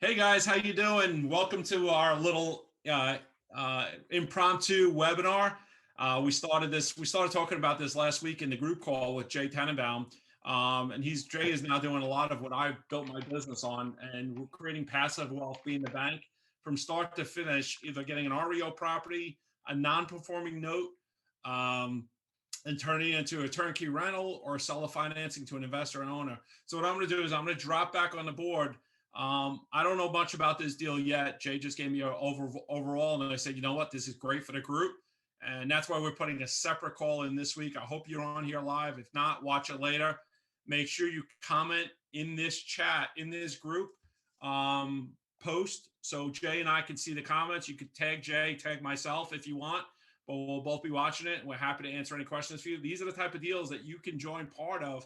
Hey guys, how you doing? Welcome to our little impromptu webinar. We started talking about this last week in the group call with Jay Tanenbaum. And Jay is now doing a lot of what I built my business on, and we're creating passive wealth being the bank from start to finish, either getting an REO property, a non-performing note, and turning it into a turnkey rental or sell a financing to an investor and owner. So what I'm going to do is I'm going to drop back on the board. I don't know much about this deal yet. Jay just gave me an overall, and I said, you know what, this is great for the group. And that's why we're putting a separate call in this week. I hope you're on here live. If not, watch it later. Make sure you comment in this chat, in this group post, so Jay and I can see the comments. You could tag Jay, tag myself if you want, but we'll both be watching it, and we're happy to answer any questions for you. These are the type of deals that you can join part of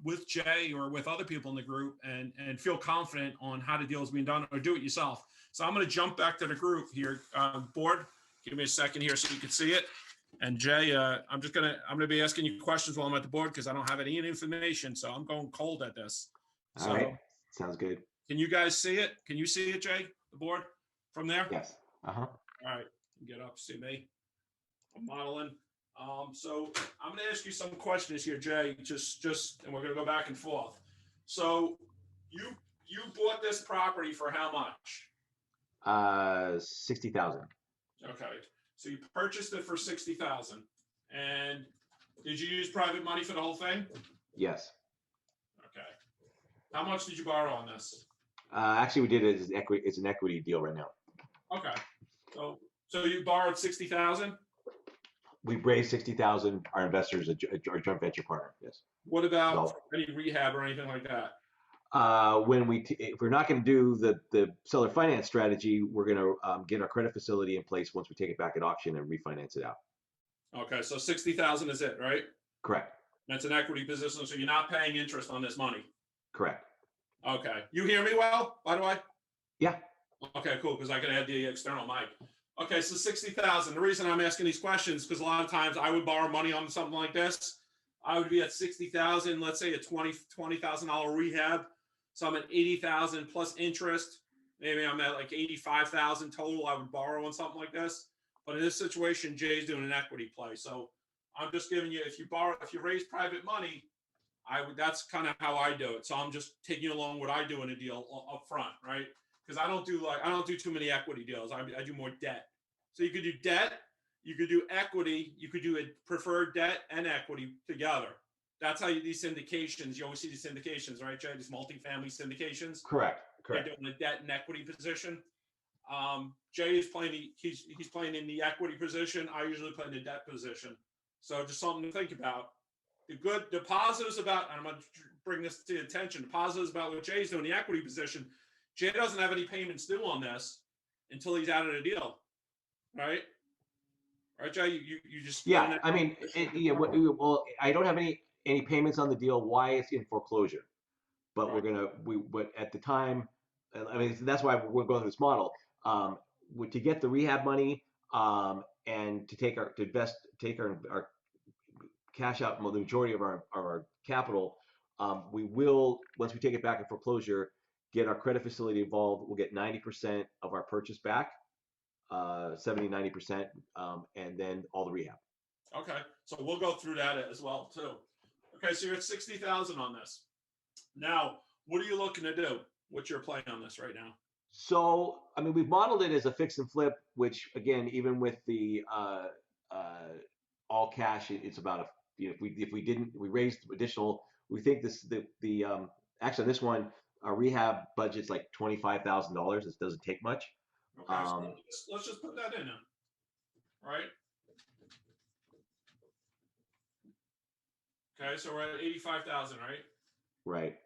with Jay or with other people in the group and feel confident on how the deal is being done, or do it yourself. So I'm going to jump back to the group here. Board, give me a second here so you can see it. And Jay, I'm going to be asking you questions while I'm at the board because I don't have any information. So I'm going cold at this. All right. Sounds good. Can you guys see it? Can you see it, Jay, the board from there? Yes. All right. Get up, see me. I'm modeling. So I'm going to ask you some questions here, Jay, just, and we're going to go back and forth. So you bought this property for how much? 60,000. Okay. So you purchased it for 60,000. And did you use private money for the whole thing? Yes. Okay. How much did you borrow on this? Actually, we did it as equity. It's an equity deal right now. Okay. So you borrowed 60,000? We raised 60,000. Our investors, our joint venture partner. Yes. What about any rehab or anything like that? If we're not going to do the seller finance strategy, we're going to get our credit facility in place once we take it back at auction and refinance it out. Okay, so 60,000 is it, right? Correct. That's an equity position, so you're not paying interest on this money. Correct. Okay. You hear me well, by the way? Yeah. Okay, cool, because I can add the external mic. Okay, so 60,000. The reason I'm asking these questions, because a lot of times I would borrow money on something like this. I would be at 60,000, let's say a $20,000 rehab. So I'm at 80,000 plus interest. Maybe I'm at like 85,000 total I would borrow on something like this. But in this situation, Jay's doing an equity play. So I'm just giving you, if you raise private money, that's kind of how I do it. So I'm just taking you along what I do in a deal up front, right? Because I don't do too many equity deals. I do more debt. So you could do debt, you could do equity, you could do a preferred debt and equity together. That's how these syndications, you always see these syndications, right, Jay? These multifamily syndications. Correct. They're doing a debt and equity position. Jay is playing, he's playing in the equity position. I usually play in the debt position. So just something to think about. The positives about, and I'm going to bring this to your attention, the positives about what Jay's doing, the equity position, Jay doesn't have any payments due on this until he's out of the deal, right? Right, Jay? You just I mean, well, I don't have any payments on the deal. Why it's in foreclosure, but right. But at the time, I mean, that's why we're going through this model. To get the rehab money, and to take our cash out the majority of our capital, we will, once we take it back in foreclosure, get our credit facility involved. We'll get 90% of our purchase back, 70-90%, and then all the rehab. Okay, so we'll go through that as well too. Okay, so you're at 60,000 on this. Now, what are you looking to do? What's your plan on this right now? So, I mean, we've modeled it as a fix and flip, which again, even with the all cash, it's about if we raised additional, we think actually this one, our rehab budget's like $25,000. This doesn't take much. Okay, so let's just put that in there, right? Okay, so we're at 85,000, right? Right.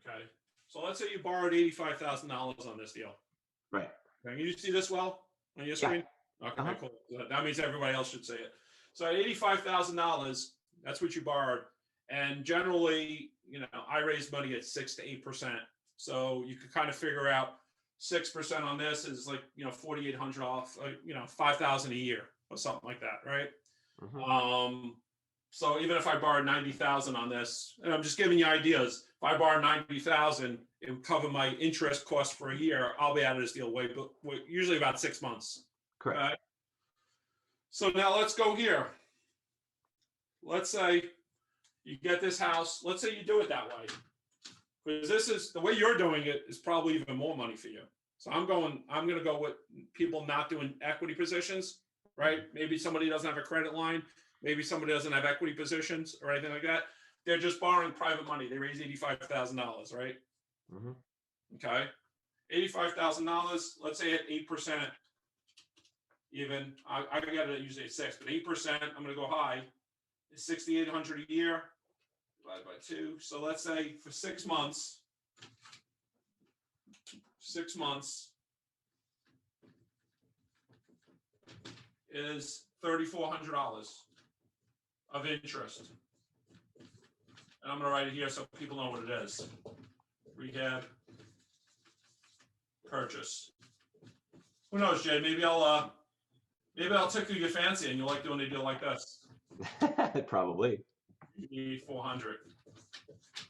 Okay, so let's say you borrowed $85,000 on this deal. Right. Okay, can you see this well on your screen? Yeah. Okay, cool. That means everybody else should see it. So at $85,000, that's what you borrowed. And generally, I raise money at 6 to 8%. So you could kind of figure out 6% on this is like, 4,800 off, 5,000 a year or something like that, right? Mm-hmm. So even if I borrowed 90,000 on this, and I'm just giving you ideas, if I borrow 90,000, it would cover my interest cost for a year. I'll be out of this deal usually about 6 months. Correct. Okay? So now let's go here. Let's say you get this house. Let's say you do it that way, because this is the way you're doing it is probably even more money for you. So I'm going to go with people not doing equity positions, right? Maybe somebody doesn't have a credit line. Maybe somebody doesn't have equity positions or anything like that. They're just borrowing private money. They raise $85,000, right? Mm-hmm. Okay. $85,000, let's say at 8%, even. I got it usually at 6, but 8%, I'm going to go high. It's $6,800 a year, divided by 2. So let's say for 6 months, is $3,400 of interest. And I'm going to write it here so people know what it is. Rehab purchase. Who knows, Jay? Maybe I'll tickle your fancy and you like doing a deal like this. Probably. 88,400.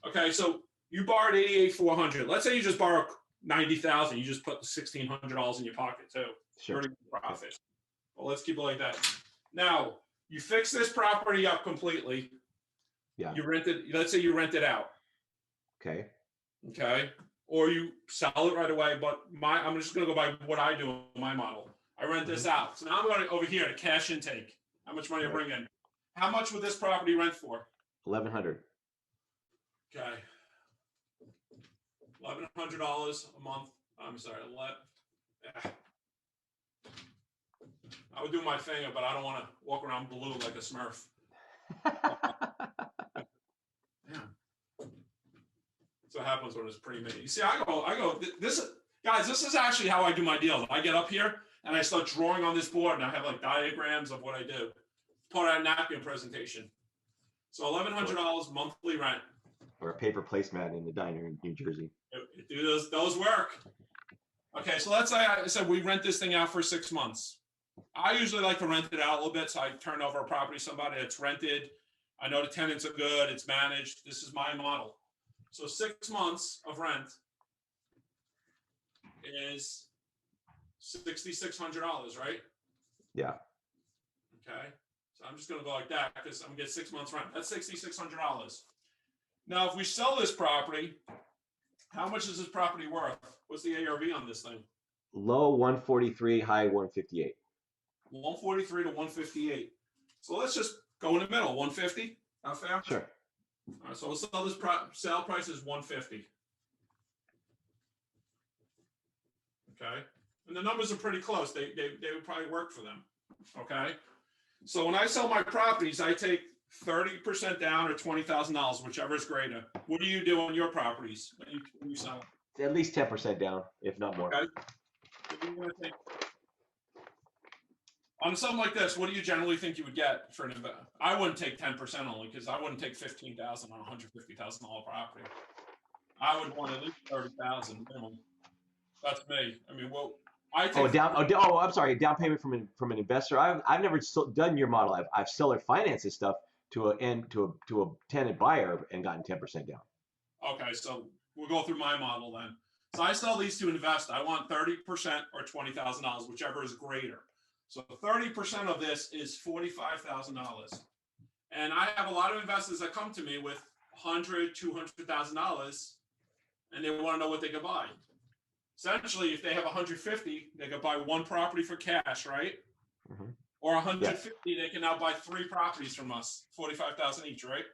Okay, so you borrowed 88,400. Let's say you just borrow 90,000. You just put $1,600 in your pocket too. Sure. 30 profit. Well, let's keep it like that. Now you fix this property up completely. Yeah. Let's say you rent it out. Okay. Okay. Or you sell it right away. But I'm just going to go by what I do in my model. I rent this out. So now I'm going over here to cash intake. How much money I bring in? How much would this property rent for? $1,100. Okay. $1,100 a month. I'm sorry. I would do my finger, but I don't want to walk around blue like a Smurf. Yeah. That's what happens when it's pre-made. You see, I go. This is actually how I do my deals. I get up here and I start drawing on this board, and I have like diagrams of what I do. Part of a napkin presentation. So $1,100 monthly rent. Or a paper placemat in the diner in New Jersey. Those work. Okay, so let's say I said we rent this thing out for 6 months. I usually like to rent it out a little bit, so I turn over a property to somebody that's rented. I know the tenants are good. It's managed. This is my model. So 6 months of rent is $6,600, right? Yeah. Okay. So I'm just going to go like that because I'm going to get 6 months rent. That's $6,600. Now, if we sell this property, how much is this property worth? What's the ARV on this thing? Low 143, high 158. 143 to 158. So let's just go in the middle. 150. How fair? Sure. All right. So we'll sell this sale price is 150. Okay. And the numbers are pretty close. They would probably work for them. Okay. So when I sell my properties, I take 30% down or $20,000, whichever is greater. What do you do on your properties when you sell? At least 10% down, if not more. Okay. On something like this, what do you generally think you would get for an investment? I wouldn't take 10% only because I wouldn't take $15,000 on a $150,000 property. I would want at least $30,000 minimum. That's me. I mean, well, I take. I'm sorry. Down payment from an investor. I've never done your model. I've seller financed this stuff to a tenant buyer and gotten 10% down. Okay, so we'll go through my model then. So I sell these to invest. I want 30% or $20,000, whichever is greater. So 30% of this is $45,000. And I have a lot of investors that come to me with $100,000, $200,000, and they want to know what they can buy. Essentially, if they have 150, they could buy one property for cash, right? Mm-hmm. Or 150, they can now buy 3 properties from us, 45,000 each, right?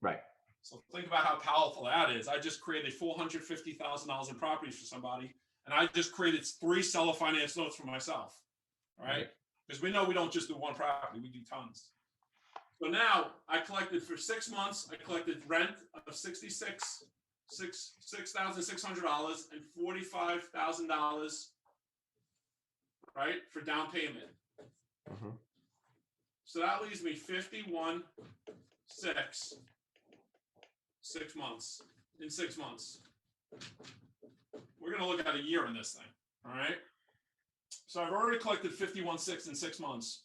Right. So think about how powerful that is. I just created $450,000 in properties for somebody, and I just created 3 seller finance notes for myself, right? Because we know we don't just do one property, we do tons. So now I collected for 6 months, I collected rent of $6,600 and $45,000, right, for down payment. Mm-hmm. So that leaves me 51,600. 6 months. In 6 months. We're going to look at a year in this thing. All right. So I've already collected 51,600 in 6 months.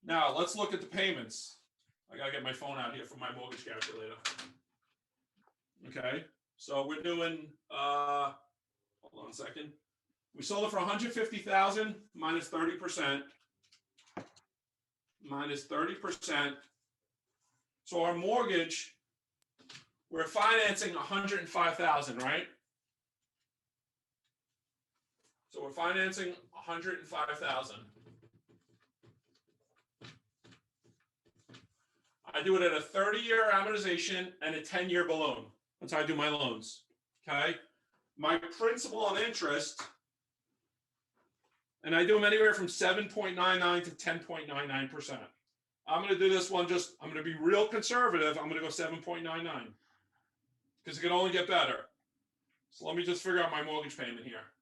Now let's look at the payments. I gotta get my phone out here for my mortgage calculator. Okay, so we're doing, hold on a second. We sold it for 150,000 minus 30%. Minus 30%. So our mortgage, we're financing 105,000, right? So we're financing 105,000. I do it at a 30-year amortization and a 10-year balloon. That's how I do my loans. Okay. My principal and interest, and I do them anywhere from 7.99 to 10.99%. I'm going to do this one I'm going to be real conservative. I'm going to go 7.99 because it can only get better. So let me just figure out my mortgage payment here.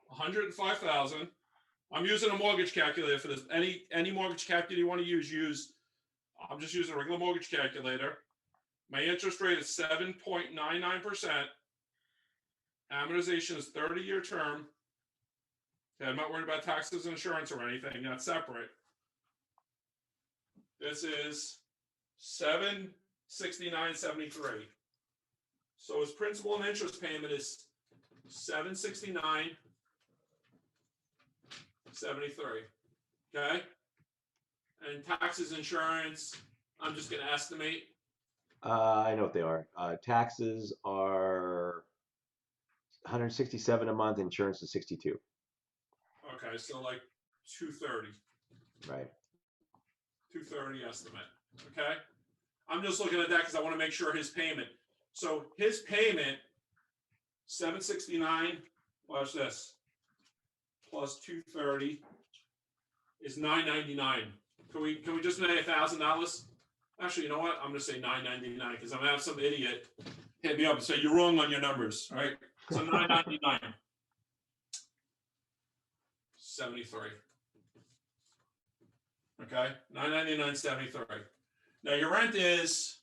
105,000. I'm using a mortgage calculator for this. Any mortgage calculator you want to use. I'm just using a regular mortgage calculator. My interest rate is 7.99%. Amortization is 30-year term. Okay, I'm not worried about taxes, insurance, or anything. That's separate. This is 769.73. So his principal and interest payment is 769.73. Okay. And taxes, insurance, I'm just going to estimate. I know what they are. Taxes are 167 a month. Insurance is 62. Okay, so like 230. Right. 230 estimate. Okay. I'm just looking at that because I want to make sure his payment. So his payment, 769. Watch this. Plus 230 is 999. Can we just make $1,000? Actually, you know what? I'm going to say 999 because I'm going to have some idiot hit me up and say you're wrong on your numbers. All right. So 999. 73. Okay, 999.73. Now your rent is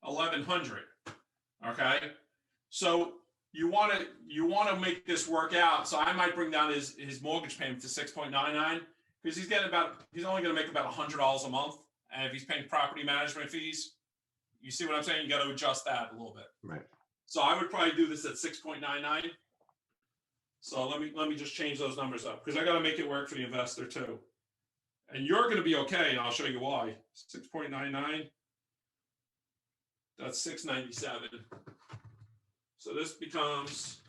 1,100. Okay, so you want to make this work out. So I might bring down his mortgage payment to 6.99 because he's only going to make about $100 a month, and if he's paying property management fees, you see what I'm saying? You got to adjust that a little bit. Right. So I would probably do this at 6.99. So let me just change those numbers up because I got to make it work for the investor too. And you're going to be okay, and I'll show you why. 6.99. That's 697. So this becomes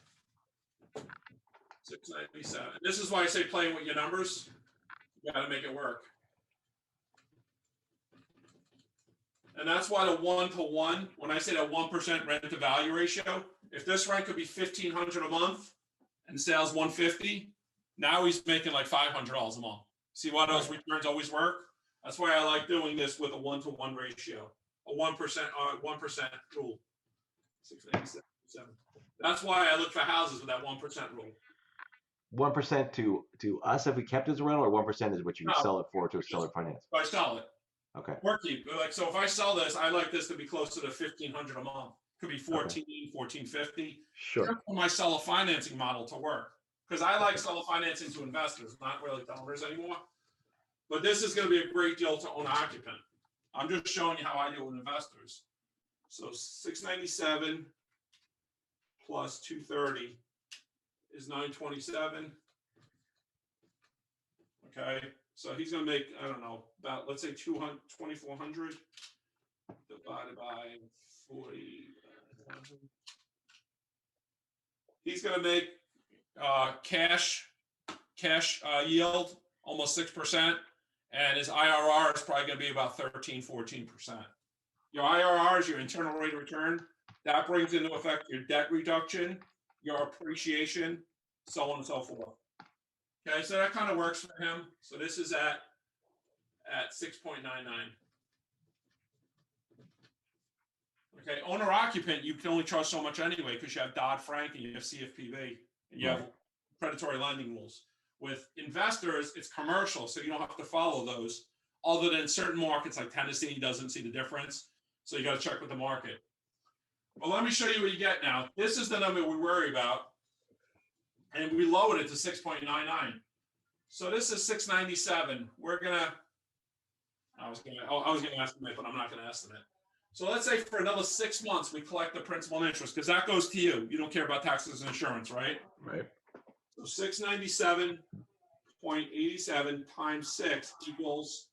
697. This is why I say playing with your numbers. You got to make it work. And that's why the 1-to-1, when I say that 1% rent to value ratio, if this rent could be $1,500 a month and sales 150, now he's making like $500 a month. See why those returns always work? That's why I like doing this with a 1-to-1 ratio, a 1% rule. 687. That's why I look for houses with that 1% rule. 1% to us if we kept as a rental, or 1% is what you would sell it for to a seller finance? If I sell it. Okay. Or keep. Like, so if I sell this, I like this to be closer to $1,500 a month. Could be 14, okay. 1450. Sure. Just for my seller financing model to work. Because I like seller financing to investors, not really to owners anymore. But this is going to be a great deal to own occupant. I'm just showing you how I deal with investors. So 697 plus 230 is 927. Okay, so he's going to make, I don't know, about, let's say 2,400 divided by 40. He's going to make cash yield almost 6%, and his IRR is probably going to be about 13, 14%. Your IRR is your internal rate of return. That brings into effect your debt reduction, your appreciation, so on and so forth. Okay, so that kind of works for him. So this is at 6.99. Okay, owner occupant, you can only charge so much anyway because you have Dodd-Frank and you have CFPB and you have predatory lending rules. With investors, it's commercial, so you don't have to follow those. Other than certain markets like Tennessee doesn't see the difference, so you got to check with the market. Well, let me show you what you get now. This is the number we worry about, and we lowered it to 6.99. So this is 697. We're gonna, I was going to estimate, but I'm not going to estimate. So let's say for another 6 months, we collect the principal and interest, because that goes to you. You don't care about taxes and insurance, right? Right. So 697.87 times 6 equals,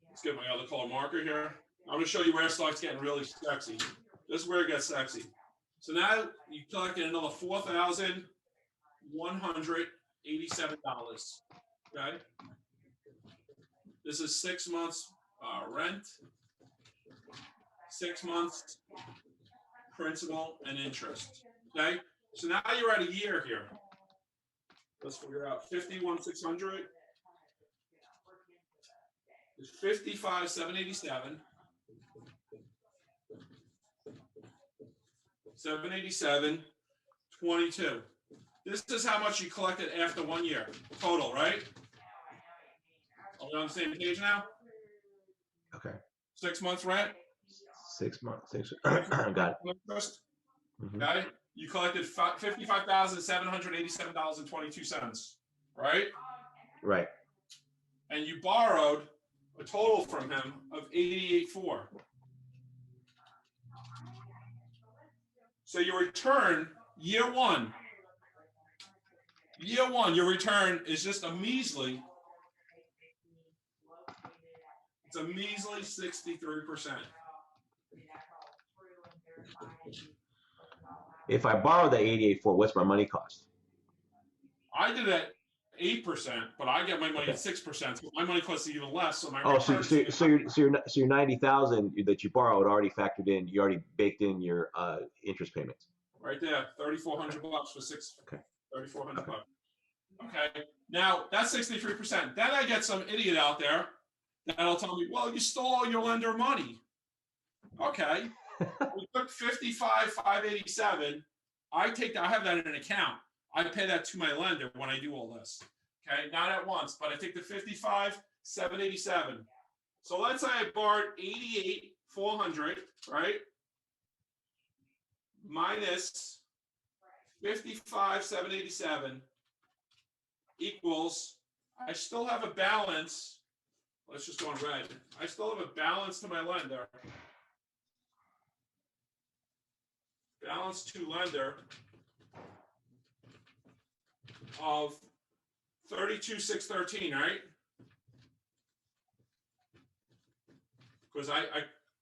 let's get my other color marker here. I'm going to show you where it starts getting really sexy. This is where it gets sexy. So now you collected another $4,187. Okay. This is 6 months rent, 6 months principal and interest. Okay. So now you're at a year here. Let's figure out 51,600 is 55,787. 787.22. This is how much you collected after 1 year total, right? Are we on the same page now? Okay. 6 months rent. 6 months. Got it. Okay. You collected $55,787.22, right? Right. And you borrowed a total from him of 88.4. So your return year one, your return is just a measly. It's a measly 63%. If I borrow the 88.4, what's my money cost? I did it 8%, but I get my money at 6%. So my money costs even less. So my your 90,000 that you borrowed already factored in. You already baked in your interest payments. Right there, $3,400 for six. Okay. $3,400. Okay. Now that's 63%. Then I get some idiot out there that'll tell me, "Well, you stole all your lender money." Okay. We took 55,587. I have that in an account. I pay that to my lender when I do all this. Okay, not at once, but I take the 55,787. So let's say I borrowed 88,400, right? Minus 55,787 equals, I still have a balance. Let's just go in red. I still have a balance to my lender. Balance to lender of 32,613, right? Because I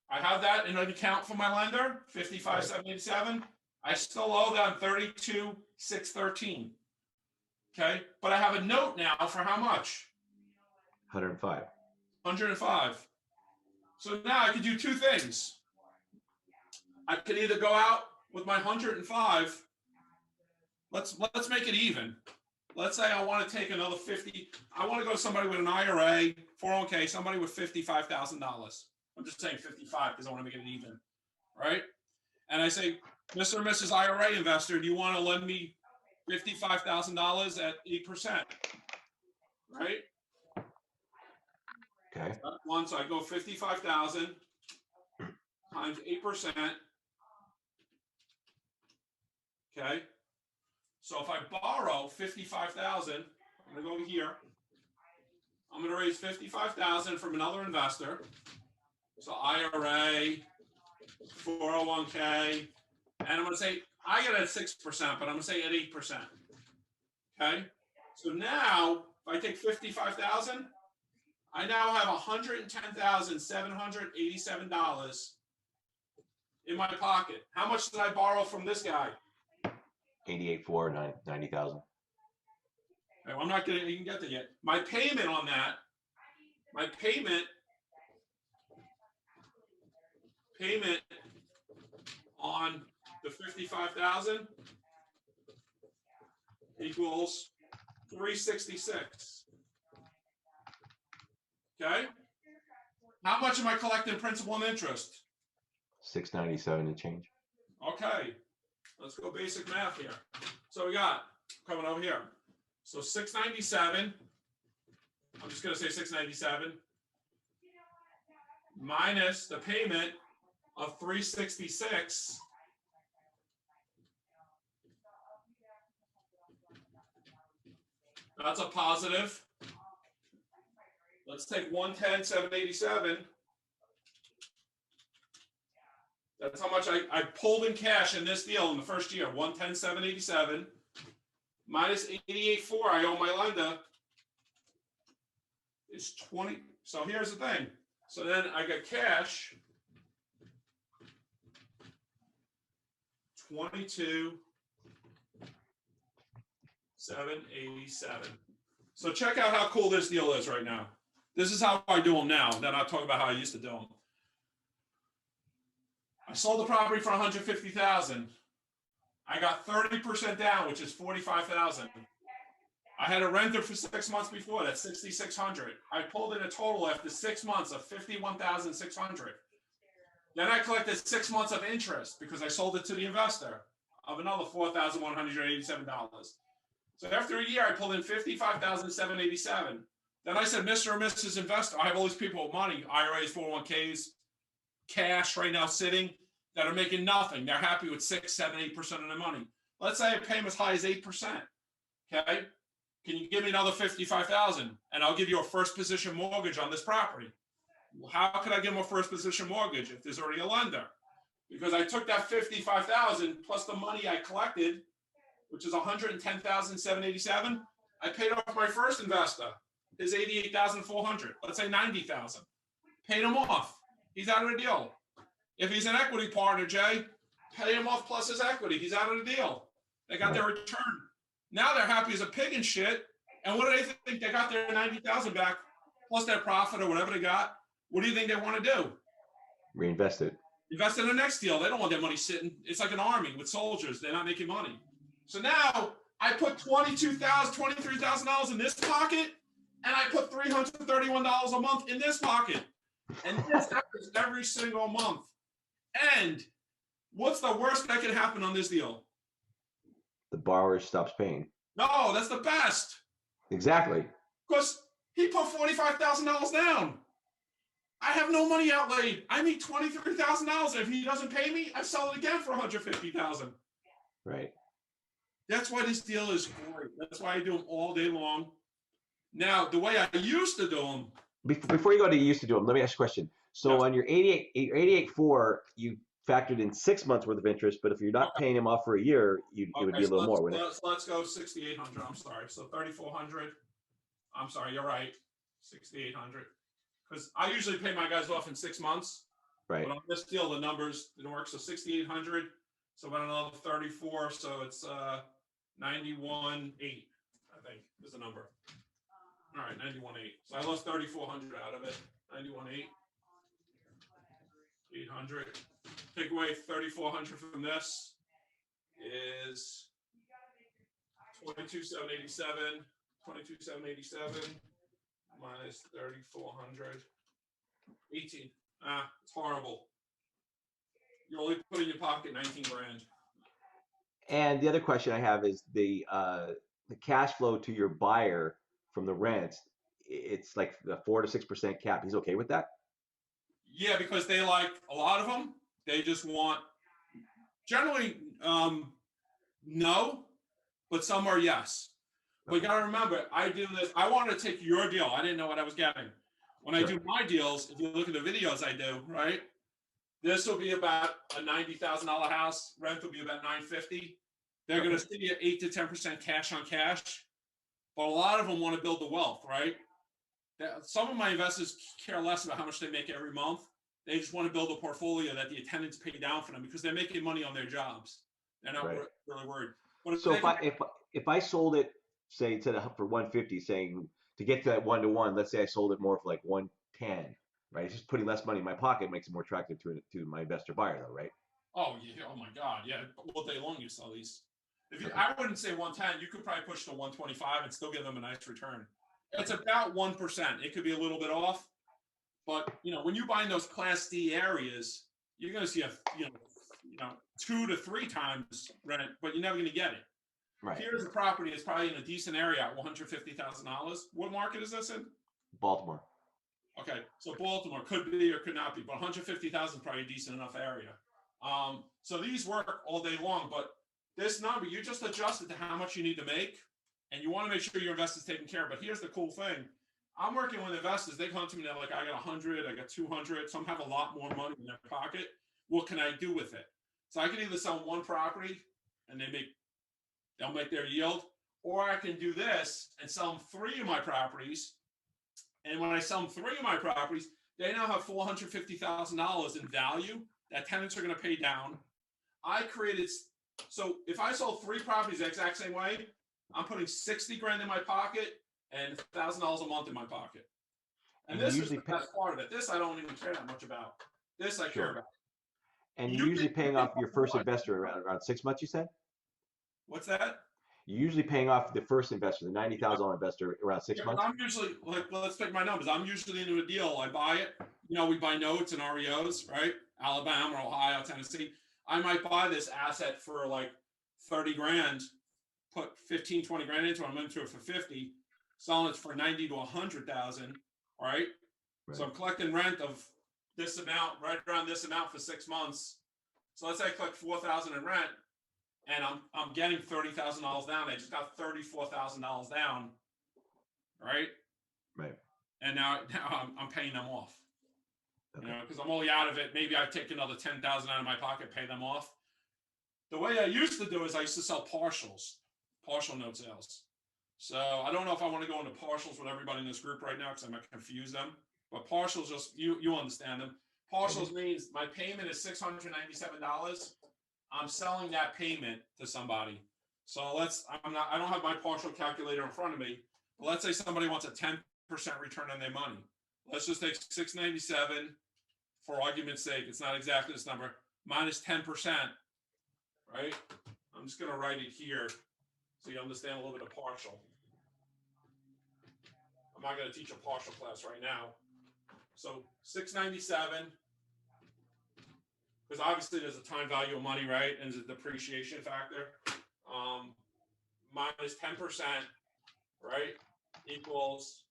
have that in an account for my lender, 55,787. I still owe them 32,613. Okay, but I have a note now for how much? 105. 105. So now I could do two things. I could either go out with my 105. Let's make it even. Let's say I want to take another 50. I want to go to somebody with an IRA, 401k, somebody with $55,000. I'm just saying 55 because I want to make it even, right? And I say, Mr. and Mrs. IRA investor, do you want to lend me $55,000 at 8%? Right? Okay. Once I go 55,000 times 8%. Okay. So if I borrow 55,000, I'm going to go over here. I'm going to raise 55,000 from another investor. So IRA, 401k, and I'm going to say, I get it at 6%, but I'm going to say at 8%. Okay. So now if I take 55,000, I now have $110,787 in my pocket. How much did I borrow from this guy? 88.4, 90,000. I'm not going to even get there yet. My payment on that, payment on the 55,000 equals 366. Okay. How much am I collecting principal and interest? 697 and change. Okay. Let's go basic math here. So we got coming over here. So 697. I'm just going to say 697 minus the payment of 366. That's a positive. let's take 110, 787. That's how much I pulled in cash in this deal in the first year. 110, 787 minus 88.4 I owe my lender is 20. So here's the thing. So then I got cash 22, 787. So check out how cool this deal is right now. This is how I do them now. Then I'll talk about how I used to do them. I sold the property for 150,000. I got 30% down, which is 45,000. I had a renter for 6 months before, that's 6,600. I pulled in a total after 6 months of 51,600. Then I collected 6 months of interest because I sold it to the investor of another $4,187. So after a year, I pulled in 55,787. Then I said, Mr. or Mrs. Investor, I have all these people with money, IRAs, 401ks, cash right now sitting that are making nothing. They're happy with 6, 7, 8% of their money. Let's say I pay them as high as 8%. Okay. Can you give me another 55,000 and I'll give you a first position mortgage on this property? Well, how could I give them a first position mortgage if there's already a lender? Because I took that 55,000 plus the money I collected, which is 110,787. I paid off my first investor, his 88,400. Let's say 90,000. Paid him off. He's out of the deal. If he's an equity partner, Jay, pay him off plus his equity. He's out of the deal. They got their return. Now they're happy as a pig and shit. And what do they think? They got their 90,000 back plus their profit or whatever they got. What do you think they want to do? Reinvest it. Invest in the next deal. They don't want their money sitting. It's like an army with soldiers. They're not making money. So now I put $22,000, $23,000 in this pocket, and I put $331 a month in this pocket. And this happens every single month. And what's the worst that can happen on this deal? The borrower stops paying. No, that's the best. Exactly. Because he put $45,000 down. I have no money outlaid. I need $23,000. If he doesn't pay me, I sell it again for $150,000. Right. That's why this deal is great. That's why I do them all day long. Now, the way I used to do them. Before you go to you used to do them, let me ask you a question. So Yeah. on your 88.4, you factored in 6 months worth of interest, but if you're not paying him off for a year, it would be a little more, wouldn't it? Let's go 6,800. I'm sorry. So 3,400. I'm sorry. You're right. 6,800. Because I usually pay my guys off in 6 months. Right. But on this deal, the numbers didn't work. So 6,800. So about another 34. So it's 91.8. I think is the number. All right, 91.8. So I lost 3,400 out of it. 91.8. 800. Take away 3,400 from this is 22,787. 22,787 minus 3,400. 18. It's horrible. You only put in your pocket 19 grand. And the other question I have is the cash flow to your buyer from the rent. It's like the 4 to 6% cap. He's okay with that? Yeah, because they like a lot of them. They just want generally no, but some are yes. But you got to remember, I do this. I wanted to take your deal. I didn't know what I was getting. When I do my deals, if you look at the videos I do, right? This will be about a $90,000 house. Rent will be about $950. They're going to see at 8 to 10% cash on cash. But a lot of them want to build the wealth, right? Some of my investors care less about how much they make every month. They just want to build a portfolio that the attendants pay down for them because they're making money on their jobs. They're not really worried. But so if I sold it, say instead of for 150, saying to get to that 1-to-1, let's say I sold it more for like 110, right? It's just putting less money in my pocket makes it more attractive to my investor buyer, though, right? Oh yeah. Oh my God. Yeah. All day long you sell these. I wouldn't say 110. You could probably push to 125 and still give them a nice return. It's about 1%. It could be a little bit off, but when you buy in those Class D areas, you're going to see 2 to 3 times rent, but you're never going to get it. Right. Here's a property that's probably in a decent area at $150,000. What market is this in? Baltimore. Okay, so Baltimore could be or could not be, but 150,000 is probably a decent enough area. So these work all day long, but this number, you just adjust it to how much you need to make, and you want to make sure your investor's taken care of. But here's the cool thing. I'm working with investors. They come to me, they're like, I got 100, I got 200. Some have a lot more money in their pocket. What can I do with it? So I can either sell one property and they'll make their yield, or I can do this and sell them 3 of my properties. And when I sell them 3 of my properties, they now have $450,000 in value that tenants are going to pay down. I created, so if I sold 3 properties the exact same way, I'm putting 60 grand in my pocket and $1,000 a month in my pocket. And this is the best part of it. This I don't even care that much about. This I care about. And you're usually paying off your first investor around 6 months, you said? What's that? You're usually paying off the first investor, the $90,000 investor, around 6 months? I'm usually, like, let's take my numbers. I'm usually into a deal. I buy it. We buy notes and REOs, right? Alabama, Ohio, Tennessee. I might buy this asset for like 30 grand, put 15, 20 grand into it. I'm into it for 50, selling it for 90 to 100,000, right? So I'm collecting rent of this amount, right around this amount for 6 months. So let's say I collect 4,000 in rent, and I'm getting $30,000 down. I just got $34,000 down, right? Right. And now I'm paying them off. Okay. Because I'm only out of it. Maybe I take another 10,000 out of my pocket, pay them off. The way I used to do is I used to sell partial note sales. So I don't know if I want to go into partials with everybody in this group right now because I might confuse them. But partials, just you understand them. Partials means my payment is $697. I'm selling that payment to somebody. So I don't have my partial calculator in front of me, but let's say somebody wants a 10% return on their money. Let's just take 697 for argument's sake. It's not exactly this number, minus 10%, right? I'm just going to write it here so you understand a little bit of partial. I'm not going to teach a partial class right now. So 697, because obviously there's a time value of money, right? And there's a depreciation factor. Minus 10%, right? Equals,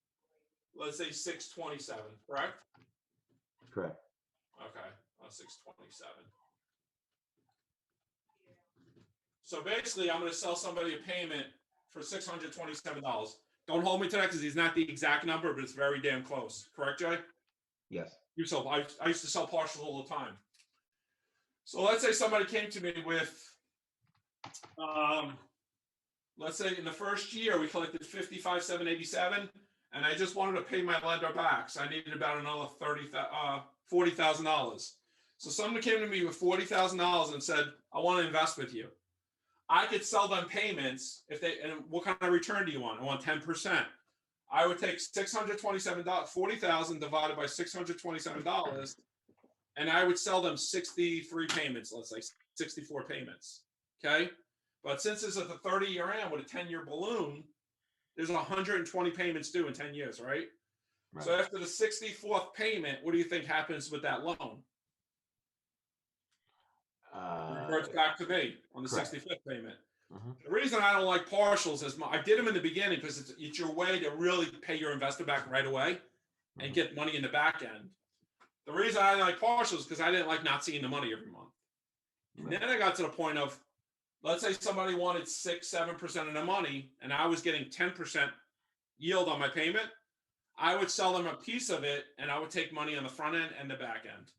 let's say 627, correct? Correct. Okay, 627. So basically, I'm going to sell somebody a payment for $627. Don't hold me to that because he's not the exact number, but it's very damn close. Correct, Jay? Yes. I used to sell partials all the time. So let's say somebody came to me with, let's say in the first year we collected $55,787, and I just wanted to pay my lender back, so I needed about another $40,000. So somebody came to me with $40,000 and said, "I want to invest with you." I could sell them payments and what kind of return do you want? I want 10%. I would take $627, $40,000 divided by $627, and I would sell them 63 payments, let's say 64 payments. Okay. But since this is a 30-year AM with a 10-year balloon, there's 120 payments due in 10 years, right? So after the 64th payment, what do you think happens with that loan? Reverts back to me on the 65th payment. The reason I don't like partials is I did them in the beginning because it's your way to really pay your investor back right away and get money in the back end. The reason I like partials is because I didn't like not seeing the money every month. And then I got to the point of, let's say somebody wanted 6-7% of the money and I was getting 10% yield on my payment. I would sell them a piece of it and I would take money on the front end and the back end.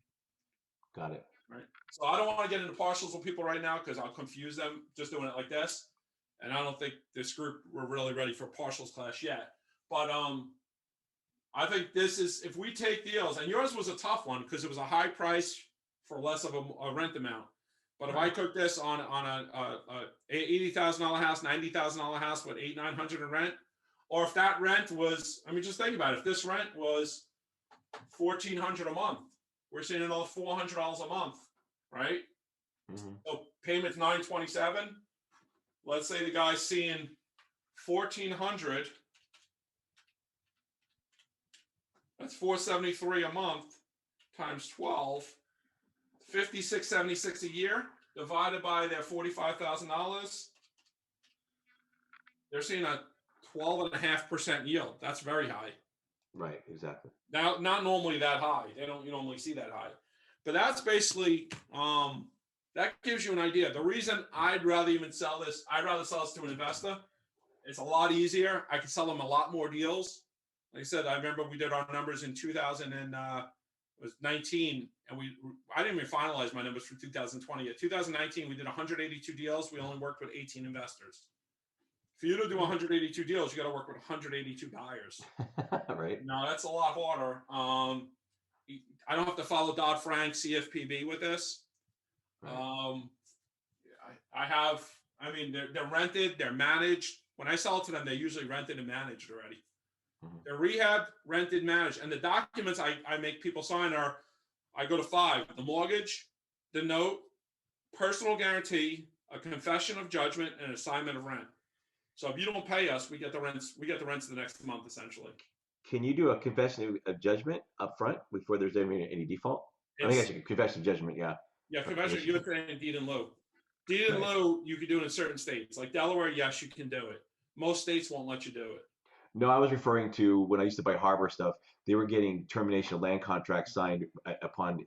Got it. Right. So I don't want to get into partials with people right now because I'll confuse them just doing it like this. And I don't think this group we're really ready for partials class yet. But I think this is, if we take deals, and yours was a tough one because it was a high price for less of a rent amount. But if I took this on a $80,000 house, $90,000 house with $800-900 in rent, or if that rent was, I mean, just think about it. If this rent was $1,400 a month, we're seeing another $400 a month, right? So payment's $927. Let's say the guy's seeing $1,400. That's $473 a month times 12, $56.76 a year divided by their $45,000. They're seeing a 12.5% yield. That's very high. Right, exactly. Now, not normally that high. You normally see that high. But that's basically, that gives you an idea. The reason I'd rather even sell this, I'd rather sell this to an investor. It's a lot easier. I can sell them a lot more deals. Like I said, I remember we did our numbers in 2019, and I didn't even finalize my numbers for 2020 yet. 2019, we did 182 deals. We only worked with 18 investors. For you to do 182 deals, you got to work with 182 buyers. Right. Now that's a lot harder. I don't have to follow Dodd-Frank CFPB with this. Right. I mean, they're rented, they're managed. When I sell it to them, they're usually rented and managed already. Mhm. They're rehab, rented, managed. And the documents I make people sign I go to 5, the mortgage, the note, personal guarantee, a confession of judgment, and an assignment of rent. So if you don't pay us, we get the rents the next month, essentially. Can you do a confession of judgment up front before there's any default? I think I It's should confession of judgment. Yeah. confession. You're saying deed in lieu. Deed in Right. lieu, you could do it in certain states. Like Delaware, yes, you can do it. Most states won't let you do it. No, I was referring to when I used to buy harbor stuff. They were getting termination of land contracts signed upon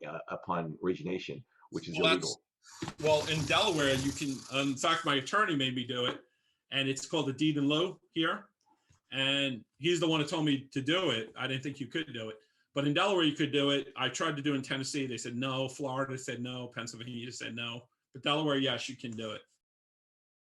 origination, which is Well, illegal. in Delaware, you can. In fact, my attorney made me do it, and it's called a deed in lieu here. And he's the one who told me to do it. I didn't think you could do it, but in Delaware you could do it. I tried to do it in Tennessee. They said no. Florida said no. Pennsylvania said no. But Delaware, yes, you can do it.